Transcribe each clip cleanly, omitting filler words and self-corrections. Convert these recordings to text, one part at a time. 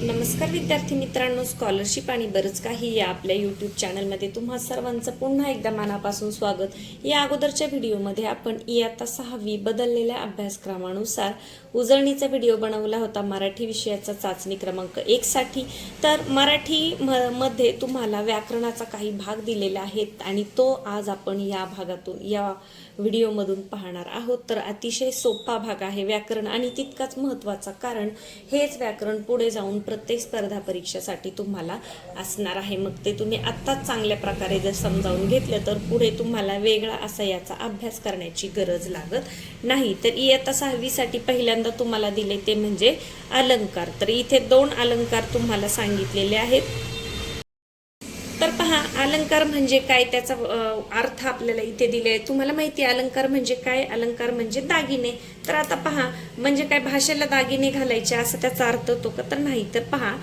नमस्कार विद्यार्थी मित्रांनो, स्कॉलरशिप आणि बरंच काही या आपल्या यूट्यूब चॅनलमध्ये तुम्हा सर्वांचं पुन्हा एकदा मनापासून स्वागत। या अगोदरच्या व्हिडिओमध्ये आपण इयत्ता 6वी बदललेल्या अभ्यासक्रमानुसार उजळणीचा व्हिडिओ बनवला होता मराठी विषयाचा चाचणी क्रमांक 1 साठी। तर मराठी मध्ये तुम्हाला व्याकरणाचा काही भाग दिलेला आहे आणि तो आज आपण या भागातून या व्हिडिओमधून पाहणार आहोत। तर अतिशय सोपा भाग आहे व्याकरण आणि तितकाच महत्त्वाचा, कारण हेच व्याकरण पुढे जाऊन प्रत्येक स्पर्धा परीक्षेसाठी तुम्हाला असणार आहे। मग ते तुम्ही आत्ताच चांगल्या प्रकारे जर समजावून घेतलं तर पुढे तुम्हाला वेगळा असा याचा अभ्यास करण्याची गरज लागत नाही। तर इयत्ता 6वी साठी पहिल्यांदा तुम्हाला दिले ते म्हणजे अलंकार। तर इथे 2 अलंकार तुम्हाला सांगितलेले आहेत। तर पहा, अलंकार म्हणजे काय, त्याचा अर्थ आपल्याला इथे दिले। तुम्हाला माहिती आहे अलंकार म्हणजे काय? अलंकार म्हणजे दागिने। तर आता पहा, म्हणजे काय भाषेला दागिने घालायचे असं त्याचा अर्थ होतो का? तर नाही। तर पहा,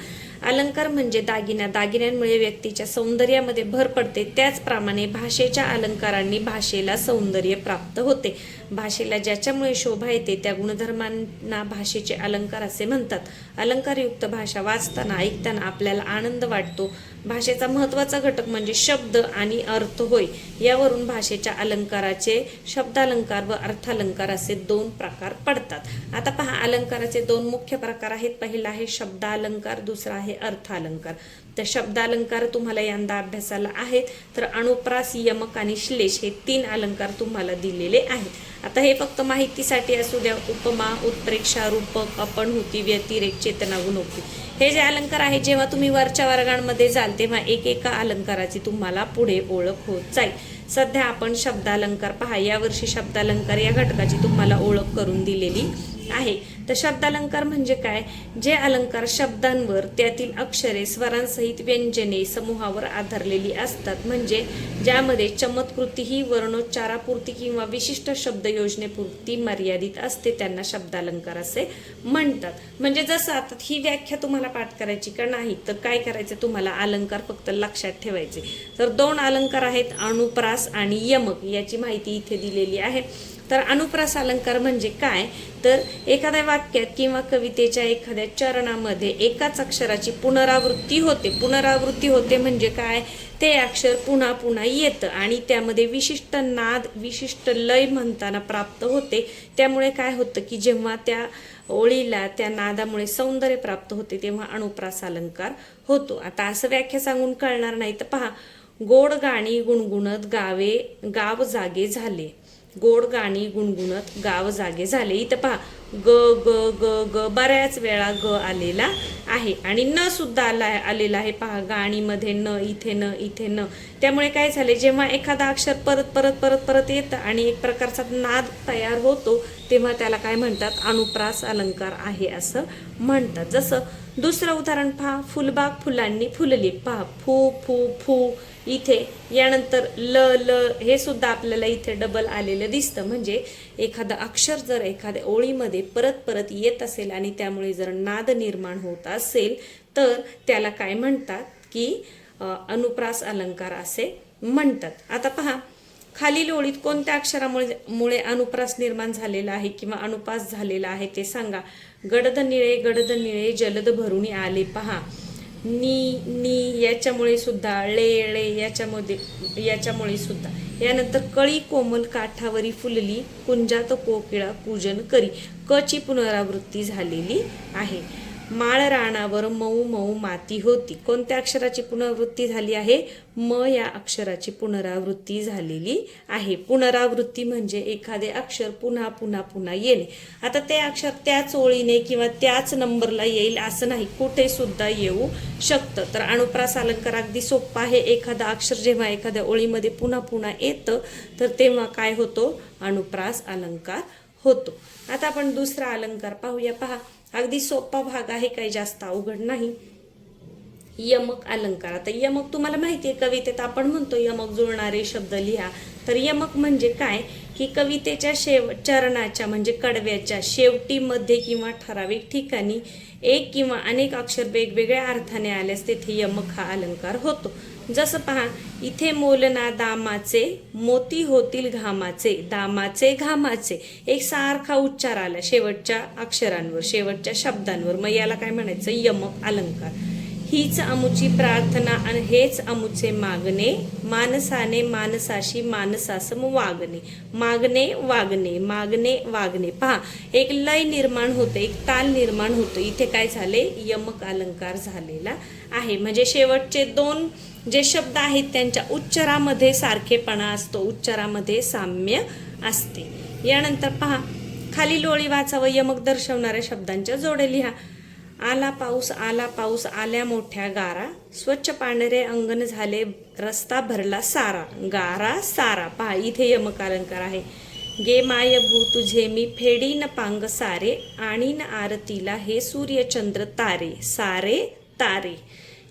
अलंकार म्हणजे दागिन्यांमुळे व्यक्तीच्या सौंदर्यामध्ये भर पडते। त्याचप्रमाणे भाषेच्या अलंकारांनी भाषेला सौंदर्य प्राप्त होते। भाषेला ज्याच्यामुळे शोभा येते त्या गुणधर्मांना भाषेचे अलंकार असे म्हणतात। अलंकारयुक्त भाषा वाचताना ऐकताना आपल्याला आनंद वाटतो। भाषेचा महत्त्वाचा घटक म्हणजे शब्द आणि अर्थ होय। यावरून भाषेच्या अलंकाराचे शब्दालंकार व अर्थालंकार असे 2 प्रकार पडतात। आता पहा, अलंकाराचे 2 मुख्य प्रकार आहेत। पहिला आहे शब्दालंकार, दुसरा आहे अर्थालंकार। तर शब्दालंकार तुम्हाला यंदा अभ्यासाला आहेत। तर अनुप्रास, यमक आणि श्लेष हे 3 अलंकार तुम्हाला दिलेले आहेत। आता हे फक्त माहितीसाठी असू द्या। उपमा, उत्प्रेक्षा, रूपक, अपणहुती, व्यतिरेक, चेतना, गुणोक्ती हे जे अलंकार आहे, जेव्हा तुम्ही वरच्या वर्गांमध्ये जाल तेव्हा एकेका अलंकाराची तुम्हाला पुढे ओळख होत जाईल। सध्या आपण शब्दालंकार पहा, यावर्षी शब्दालंकार या घटकाची तुम्हाला ओळख करून दिलेली आहे। तर शब्दालंकार म्हणजे काय? जे अलंकार शब्दांवर, त्यातील अक्षरे, स्वरांसहित व्यंजने समूहावर आधारलेली असतात, म्हणजे ज्यामध्ये चमत्कृती ही वर्णोच्चारापुरती किंवा विशिष्ट शब्द योजनेपुरती मर्यादित असते, त्यांना शब्दालंकार असे म्हणतात। म्हणजे जसं आता ही व्याख्या तुम्हाला पाठ करायची का नाही, तर काय करायचं, तुम्हाला अलंकार फक्त लक्षात ठेवायचे। तर 2 अलंकार आहेत, अनुप्रास आणि यमक, याची माहिती इथे दिलेली आहे। तर अनुप्रास अलंकार म्हणजे काय? तर एखाद्या वाक्यात किंवा कवितेच्या एखाद्या चरणामध्ये एकाच अक्षराची पुनरावृत्ती होते। पुनरावृत्ती होते म्हणजे काय? ते अक्षर पुन्हा पुन्हा येतं आणि त्यामध्ये विशिष्ट नाद, विशिष्ट लय म्हणताना प्राप्त होते। त्यामुळे काय होतं की जेव्हा त्या ओळीला त्या नादामुळे सौंदर्य प्राप्त होते तेव्हा अनुप्रास अलंकार होतो। आता असं व्याख्या सांगून कळणार नाही, तर पहा, गोड गाणी गुणगुणत गाव जागे झाले। गोड गाणी गुणगुणत गाव जागे झाले। इथं पहा, ग ग ग ग बऱ्याच वेळा ग आलेला आहे आणि न सुद्धा आलेला आहे। पहा, गाणीमध्ये न, इथे न। त्यामुळे काय झाले, जेव्हा एखादा अक्षर परत परत परत परत येतं आणि एक प्रकारचा नाद तयार होतो तेव्हा त्याला काय म्हणतात? अनुप्रास अलंकार आहे असं म्हणतात। जसं दुसरं उदाहरण पहा, फुलबाग फुलांनी फुलली। पहा, फू फू फू इथे, यानंतर ल ल हे सुद्धा आपल्याला इथे डबल आलेलं दिसतं। म्हणजे एखादं अक्षर जर एखाद्या ओळीमध्ये परत परत येत असेल आणि त्यामुळे जर नाद निर्माण होत असेल तर त्याला काय म्हणतात की अनुप्रास अलंकार असे म्हणतात। आता पहा, खालील ओळीत कोणत्या अक्षरामुळे अनुप्रास निर्माण झालेला आहे किंवा अनुप्रास झालेला आहे ते सांगा। गडद निळे जलद भरून आले। पहा, नी याच्यामुळे सुद्धा, ळे याच्यामुळे सुद्धा। यानंतर कळी कोमल काठावरी फुलली, कुंजात कोकिळा पूजन करी। क ची पुनरावृत्ती झालेली आहे। माळ राणावर मऊ मऊ माती होती। कोणत्या अक्षराची पुनरावृत्ती झाली आहे? म या अक्षराची पुनरावृत्ती झालेली आहे। पुनरावृत्ती म्हणजे एखादे अक्षर पुन्हा पुन्हा पुन्हा येणे। आता ते अक्षर त्याच ओळीने किंवा त्याच नंबरला येईल असं नाही, कुठे सुद्धा येऊ शकतं। तर अनुप्रास अलंकार अगदी सोपा आहे। एखादा अक्षर जेव्हा एखाद्या ओळीमध्ये पुन्हा पुन्हा येतं तर तेव्हा काय होतो? अनुप्रास अलंकार होतो। आता आपण दुसरा अलंकार पाहूया। पहा, अगदी सोपा भाग आहे, काही जास्त अवघड नाही। यमक अलंकार। आता यमक तुम्हाला माहिती आहे, कवितेत आपण म्हणतो यमक जुळणारे शब्द लिहा। तर यमक म्हणजे काय की कवितेच्या चरणाच्या म्हणजे कडव्याच्या शेवटी, मध्ये किंवा ठराविक ठिकाणी एक किंवा अनेक अक्षर वेगवेगळ्या अर्थाने आल्यास तेथे यमक हा अलंकार होतो। जसं पहा इथे मोलना दामाचे मोती होतील घामाचे, दामाचे घामाचे एक सारखा उच्चार आला शेवटच्या अक्षरांवर, शेवटच्या शब्दांवर, मग याला काय म्हणायचं? यमक अलंकार. हीच अमुची प्रार्थना आणि हेच अमुचे मागणे, मानसाने मानसाशी मानसासम वागणे, मागणे वागणे, मागणे वागणे. पहा एक लय निर्माण होते, एक ताल निर्माण होतो. इथे काय झाले? यमक अलंकार झालेला आहे. म्हणजे शेवटचे दोन जे शब्द आहेत त्यांच्या उच्चारामध्ये सारखेपणा असतो, उच्चारामध्ये साम्य असते. यानंतर पहा खाली ओळी वाचावं. यमक दर्शवणाऱ्या शब्दांच्या जोड्या लिहा. आला पाऊस आल्या मोठ्या गारा, स्वच्छ पांढरे अंगण झाले रस्ता भरला सारा, गारा सारा. पहा इथे यमक अलंकार आहे. गे माय भू तुझे मी फेडीन पांग सारे, आणीन आरतीला हे सूर्यचंद्र तारे, सारे तारे.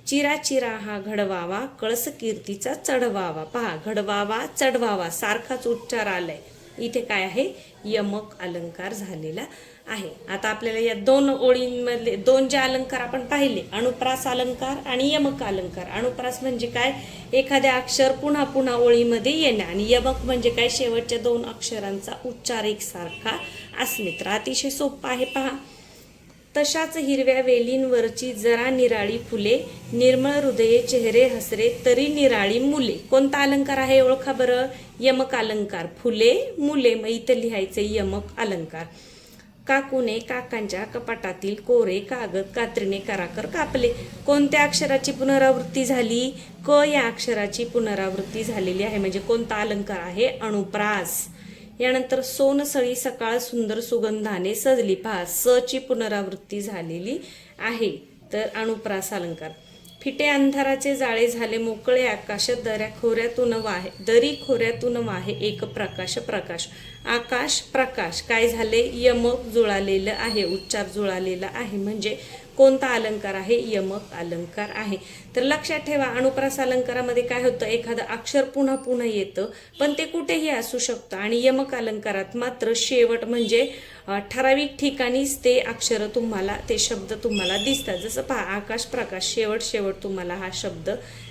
चिरा चिरा हा घडवावा, कळस कीर्तीचा चढवावा. पहा घडवावा चढवावा सारखाच उच्चार आलाय. इथे काय आहे? यमक अलंकार झालेला आहे. आता आपल्याला या दोन ओळींमधले दोन जे अलंकार आपण पाहिले, अनुप्रास अलंकार आणि यमक अलंकार. अनुप्रास म्हणजे काय? एखाद्या अक्षर पुन्हा पुन्हा ओळीमध्ये येणे, आणि यमक म्हणजे काय? शेवटच्या दोन अक्षरांचा उच्चार एकसारखा असणे. तर अतिशय सोपं आहे. पहा तशाच हिरव्या वेलींवरची जरा निराळी फुले, निर्मळ हृदये चेहरे हसरे तरी निराळी मुले. कोणता अलंकार आहे? ओळखा बरं. यमक अलंकार. फुले मुले, मग इथं लिहायचे यमक अलंकार. काकूने काकांच्या कपाटातील कोरे कागद कात्रीने कराकर कापले. कोणत्या अक्षराची पुनरावृत्ती झाली? क या अक्षराची पुनरावृत्ती झालेली आहे. म्हणजे कोणता अलंकार आहे? अनुप्रास. यानंतर सोनसळी सकाळ सुंदर सुगंधाने सजली. पहा स ची पुनरावृत्ती झालेली आहे, तर अनुप्रास अलंकार. फिटे अंधाराचे जाळे झाले मोकळे आकाश, दरी खोऱ्यातून वाहे एक प्रकाश प्रकाश. आकाश प्रकाश काय झाले? यमक जुळालेलं आहे, उच्चार जुळालेला आहे. म्हणजे कोणता अलंकार आहे? यमक अलंकार आहे. तर लक्षात ठेवा अनुप्रास अलंकारामध्ये काय होतं? एखादं अक्षर पुन्हा पुन्हा येतं, पण ते कुठेही असू शकतं. आणि यमक अलंकारात मात्र शेवट म्हणजे ठराविक ठिकाणीच ते अक्षर तुम्हाला, ते शब्द तुम्हाला दिसतात. जसं पहा आकाश प्रकाश, शेवट तुम्हाला हा शब्द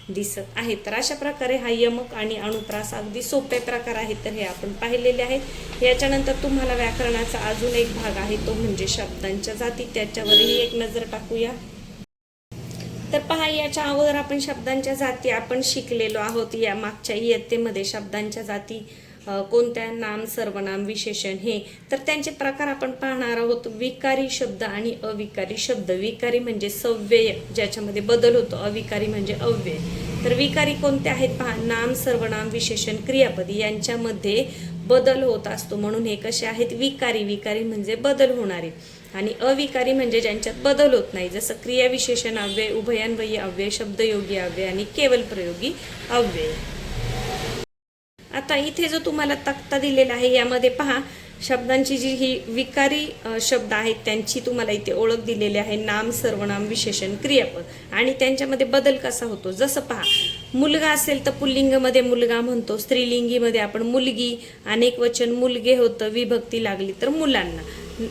दिसत आहे. तर अशा प्रकारे हा यमक आणि अनुप्रास अगदी सोपे प्रकार आहेत, तर हे आपण पाहिलेले आहेत. याच्यानंतर तुम्हाला व्याकरणाचा अजून एक भाग आहे, तो म्हणजे शब्दांच्या जाती. त्याच्यावरही एक नजर टाकूया. तर पहा याच्या अगोदर आपण शब्दांच्या जाती आपण शिकलेलो आहोत. या मागच्या इयत्तेमध्ये शब्दांच्या जाती कोणत्या? नाम, सर्वनाम, विशेषण हे. तर त्यांचे प्रकार आपण पाहणार आहोत. विकारी शब्द आणि अविकारी शब्द. विकारी म्हणजे सव्यय, ज्याच्यामध्ये बदल होतो. अविकारी म्हणजे अव्यय. तर विकारी कोणते आहेत? पहा नाम, सर्वनाम, विशेषण, क्रियापद यांच्यामध्ये बदल होत असतो, म्हणून हे कसे आहेत? विकारी. विकारी म्हणजे बदल होणारे. आणि अविकारी म्हणजे ज्यांच्यात बदल होत नाही, जसं क्रिया विशेषण अव्यय, उभयान्वयी अव्यय, शब्दयोगी अव्यय आणि केवल प्रयोगी अव्यय. आता इथे जो तुम्हाला तक्ता दिलेला आहे यामध्ये पहा शब्दांची जी ही विकारी शब्द आहेत त्यांची तुम्हाला इथे ओळख दिलेली आहे. नाम, सर्वनाम, विशेषण, क्रियापद आणि त्यांच्यामध्ये बदल कसा होतो. जसं पहा मुलगा असेल तर पुल्लिंगमध्ये मुलगा म्हणतो, स्त्रीलिंगीमध्ये आपण मुलगी, अनेक वचन मुलगे होतं, विभक्ती लागली तर मुलांना.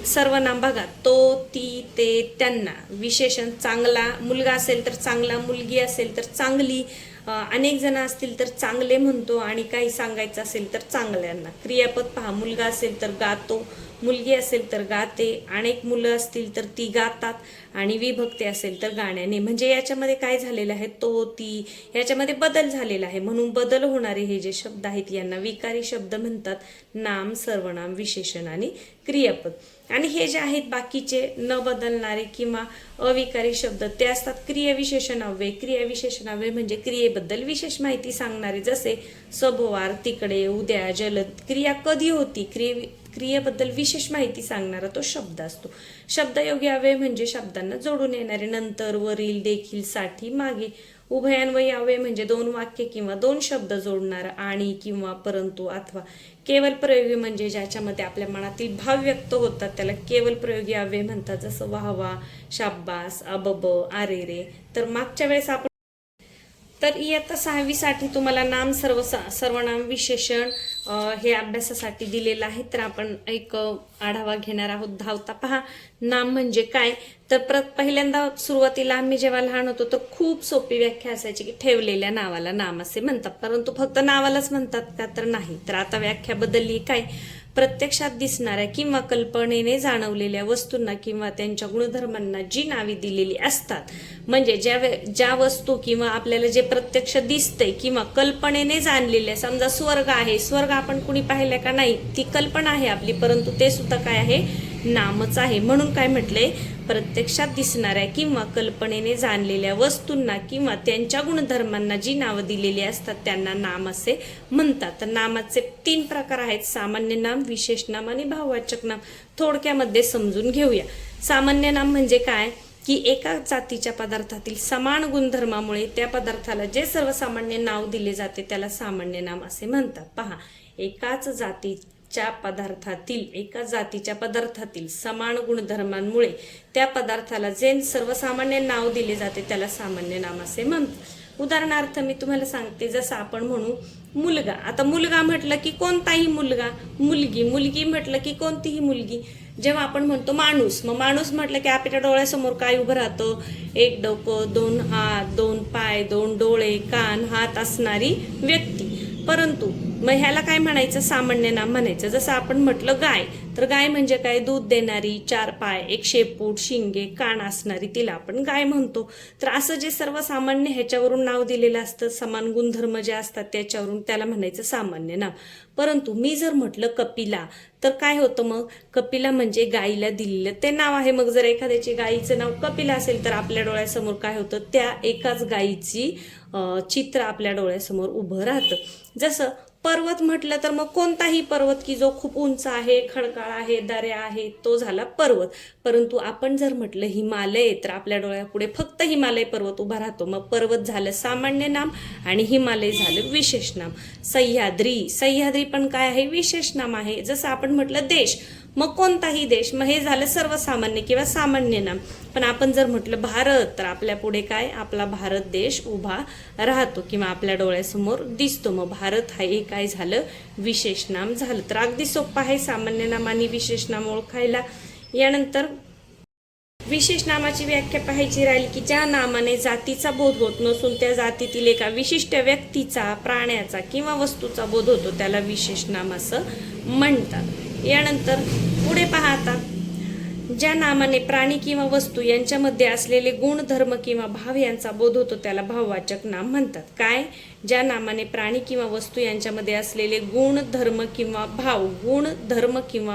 सर्वनाम बघा तो, ती, ते, त्यांना. विशेषण चांगला, मुलगा असेल तर चांगला, मुलगी असेल तर चांगली, अनेक जण असतील तर चांगले म्हणतो, आणि काही सांगायचं असेल तर चांगल्यांना. क्रियापद पहा मुलगा असेल तर गातो, मुलगी असेल तर गाते, अनेक मुलं असतील तर ती गातात, आणि विभक्ती असेल तर गाण्याने. म्हणजे याच्यामध्ये काय झालेलं आहे? तो, ती, याच्यामध्ये बदल झालेला आहे. म्हणून बदल होणारे हे जे शब्द आहेत यांना विकारी शब्द म्हणतात. नाम, सर्वनाम, विशेषण आणि क्रियापद. आणि हे जे आहेत बाकीचे न बदलणारे किंवा अविकारी शब्द ते असतात क्रियाविशेषण अव्यय. क्रियाविशेषण अव्यय म्हणजे क्रियेबद्दल विशेष माहिती सांगणारे, जसे सभोवार, तिकडे, उद्या, जलद. क्रिया कधी होती, क्रियेबद्दल विशेष माहिती सांगणारा तो शब्द असतो. शब्दयोगी अव्यय म्हणजे शब्दांना जोडून येणारे, नंतर, वरील, देखील, साठी, मागे. उभयान्वयी अव्यय म्हणजे दोन वाक्य किंवा दोन शब्द जोडणारा, आणि, किंवा, परंतु, अथवा. केवल प्रयोगी म्हणजे ज्याच्यामध्ये आपल्या मनातील भाव व्यक्त होतात त्याला केवल प्रयोगी अव्यय म्हणतात, जसं वाहवा, शाब्बास, अबब, आरे रे. तर मागच्या वेळेस आपण तर इयत्ता 6वी साठी तुम्हाला नाम, सर्वनाम, विशेषण, हे अभ्यासासाठी दिलेलं आहे, तर आपण एक आढावा घेणार आहोत. धावता. पहा, नाम म्हणजे काय? तर पहिल्यांदा सुरुवातीला आम्ही जेव्हा लहान होतो तर खूप सोपी व्याख्या असायची की ठेवलेल्या नावाला नाम असे म्हणतात. परंतु फक्त नावालाच म्हणतात का? तर नाही. तर आता व्याख्या बदलली. काय? प्रत्यक्षात दिसणाऱ्या किंवा कल्पनेने जाणवलेल्या वस्तूंना किंवा त्यांच्या गुणधर्मांना जी नावे दिलेली असतात, म्हणजे ज्या वस्तू किंवा आपल्याला जे प्रत्यक्ष दिसतंय किंवा कल्पनेने जाणलेल्या, समजा स्वर्ग आहे, स्वर्ग आपण कुणी पाहिलं का? नाही, ती कल्पना आहे आपली, परंतु ते सुद्धा काय आहे? नामच आहे. म्हणून काय म्हटलंय? प्रत्यक्षात दिसणाऱ्या किंवा कल्पनेने जाणलेल्या वस्तूंना किंवा त्यांच्या गुणधर्मांना जी नावं दिलेली असतात त्यांना नाम असे म्हणतात. तर नामाचे 3 प्रकार आहेत: सामान्य नाम, विशेष नाम आणि भाववाचक नाम. थोडक्यामध्ये समजून घेऊया. सामान्य नाम म्हणजे काय? की एका जातीच्या पदार्थातील समान गुणधर्मामुळे त्या पदार्थाला जे सर्वसामान्य नाव दिले जाते त्याला सामान्य नाम असे म्हणतात. पहा, एका जातीच्या पदार्थातील समान गुणधर्मांमुळे त्या पदार्थाला जे सर्वसामान्य नाव दिले जाते त्याला सामान्य नाम असे म्हणतात. उदाहरणार्थ मी तुम्हाला सांगते, जसं आपण म्हणू मुलगा. आता मुलगा म्हटलं की कोणताही मुलगा, मुलगी म्हटलं की कोणतीही मुलगी. जेव्हा आपण म्हणतो माणूस, मग माणूस म्हटलं की आपल्या डोळ्यासमोर काय उभं राहतं? 1 डोकं, 2 हात, 2 पाय, 2 डोळे, कान, हात असणारी व्यक्ती. परंतु मग ह्याला काय म्हणायचं? सामान्य नाम म्हणायचं. जसं आपण म्हटलं गाय, तर गाय म्हणजे काय? दूध देणारी, 4 पाय, 1 शेपूट, शिंगे, कान असणारी, तिला आपण गाय म्हणतो. तर असं जे सर्वसामान्य ह्याच्यावरून नाव दिलेलं असतं, समान गुणधर्म जे असतात त्याच्यावरून, त्याला म्हणायचं सामान्य नाम. परंतु मी जर म्हटलं कपिला, तर काय होतं मग? कपिला म्हणजे गायीला दिलेलं ते नाव आहे. मग जर एखाद्याची गायीचं नाव कपिला असेल तर आपल्या डोळ्यासमोर काय होतं? त्या एकाच गायीची चित्र आपल्या डोळ्यासमोर उभं राहतं. जसं पर्वत म्हटलं तर मग कोणताही पर्वत की जो खूप उंच आहे, खडकाळ आहे, दऱ्या आहे, तो झाला पर्वत. परंतु आपण जर म्हटलं हिमालय, तर आपल्या डोळ्यापुढे फक्त हिमालय पर्वत उभा राहतो. मग पर्वत झालं सामान्य नाम आणि हिमालय झालं विशेष नाम. सह्याद्री पण काय आहे? विशेष नाम आहे. जसं आपण म्हटलं देश, मग कोणताही देश, मग हे झालं सर्वसामान्य किंवा सामान्य नाम. पण आपण जर म्हटलं भारत, तर आपल्या पुढे काय? आपला भारत देश उभा राहतो किंवा आपल्या डोळ्यासमोर दिसतो. मग भारत हा एक काय झालं? विशेष नाम झालं. तर अगदी सोपं आहे सामान्य नाम आणि विशेष नाम ओळखायला. यानंतर विशेष नामाची व्याख्या पाहायची राहिली की ज्या नामाने जातीचा बोध होत नसून त्या जातीतील एका विशिष्ट व्यक्तीचा, प्राण्याचा किंवा वस्तूचा बोध होतो त्याला विशेष नाम असं म्हणतात. यानंतर पुढे पहा, आता ज्या नामाने प्राणी किंवा वस्तू यांच्यामध्ये असलेले गुण, धर्म किंवा भाव यांचा बोध होतो त्याला भाववाचक नाम म्हणतात. काय? ज्या नामाने प्राणी किंवा वस्तू यांच्यामध्ये असलेले गुण, धर्म किंवा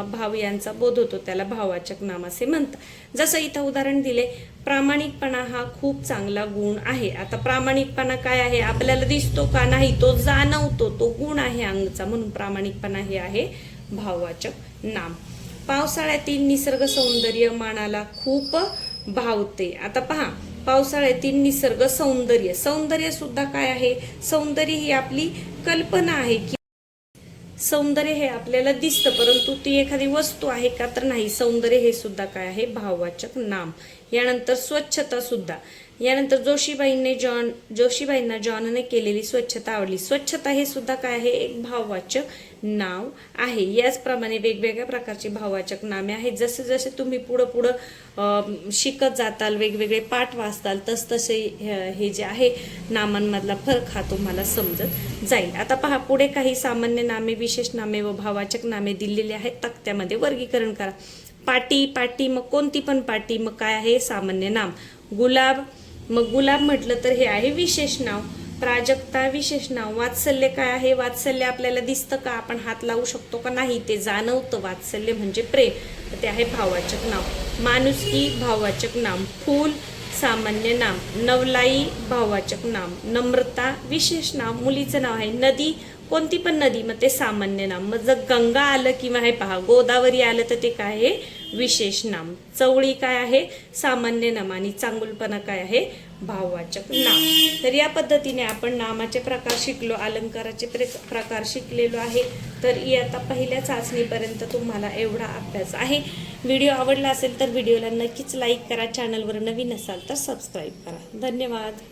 भाव यांचा बोध होतो त्याला भाववाचक नाम असे म्हणतात. जसं इथं उदाहरण दिले, प्रामाणिकपणा हा खूप चांगला गुण आहे. आता प्रामाणिकपणा काय आहे? आपल्याला दिसतो का? नाही, तो जाणवतो, तो गुण आहे अंगचा, म्हणून प्रामाणिकपणा हे आहे भाववाचक नाम. पावसाळ्यातील निसर्ग सौंदर्य मनाला खूप भावते. आता पहा, पावसाळ्यातील निसर्ग सौंदर्य सुद्धा काय आहे? सौंदर्य ही आपली कल्पना आहे की सौंदर्य हे आपल्याला दिसतं, परंतु ती एखादी वस्तू आहे का? तर नाही. सौंदर्य हे सुद्धा काय आहे? भाववाचक नाम. यानंतर स्वच्छता सुद्धा. यानंतर जोशीबाईंना जॉनने केलेली स्वच्छता आवडली. स्वच्छता हे सुद्धा काय आहे? एक भाववाचक नाव आहे. याचप्रमाणे वेगवेगळ्या प्रकारची भाववाचक नामे आहेत. जसे जसे तुम्ही पुढं शिकत जाताल, वेगवेगळे पाठ वाचताल, तसे हे जे आहे नामांमधला फरक हा तुम्हाला समजत जाईल. आता पहा, पुढे काही सामान्य नामे, विशेष नामे व भाववाचक नामे दिलेली आहेत. तक्त्यामध्ये वर्गीकरण करा. पाटी, मग कोणती पण पाटी, मग काय आहे? सामान्य नाम. गुलाब म्हटलं तर हे आहे विशेष नाव. प्राजक्ता विशेष नाव. वात्सल्य काय आहे? वात्सल्य आपल्याला दिसतं का? आपण हात लावू शकतो का? नाही, ते जाणवतं. वात्सल्य म्हणजे प्रेम, ते आहे भाववाचक नाव. माणुसकी भाववाचक नाम. फूल सामान्य नाम. नवलाई भाववाचक नाम. नम्रता विशेष नाव, मुलीचं नाव आहे. नदी, कोणती पण नदी, मग ते सामान्य नाम. मग जर गंगा आलं किंवा हे पहा गोदावरी आलं तर ते काय आहे? विशेष नाम. चवळी काय आहे? सामान्य नाम. आणि चांगुलपणा काय आहे? भाववाचक नाम. तर या पद्धतीने आपण नामाचे प्रकार शिकलो, अलंकाराचे प्रकार शिकलेलो आहे. तर आता पहिल्या चाचणीपर्यंत तुम्हाला एवढा अभ्यास आहे. व्हिडिओ आवडला असेल तर व्हिडिओला नक्कीच लाईक करा. चॅनलवर नवीन असाल तर सबस्क्राईब करा. धन्यवाद.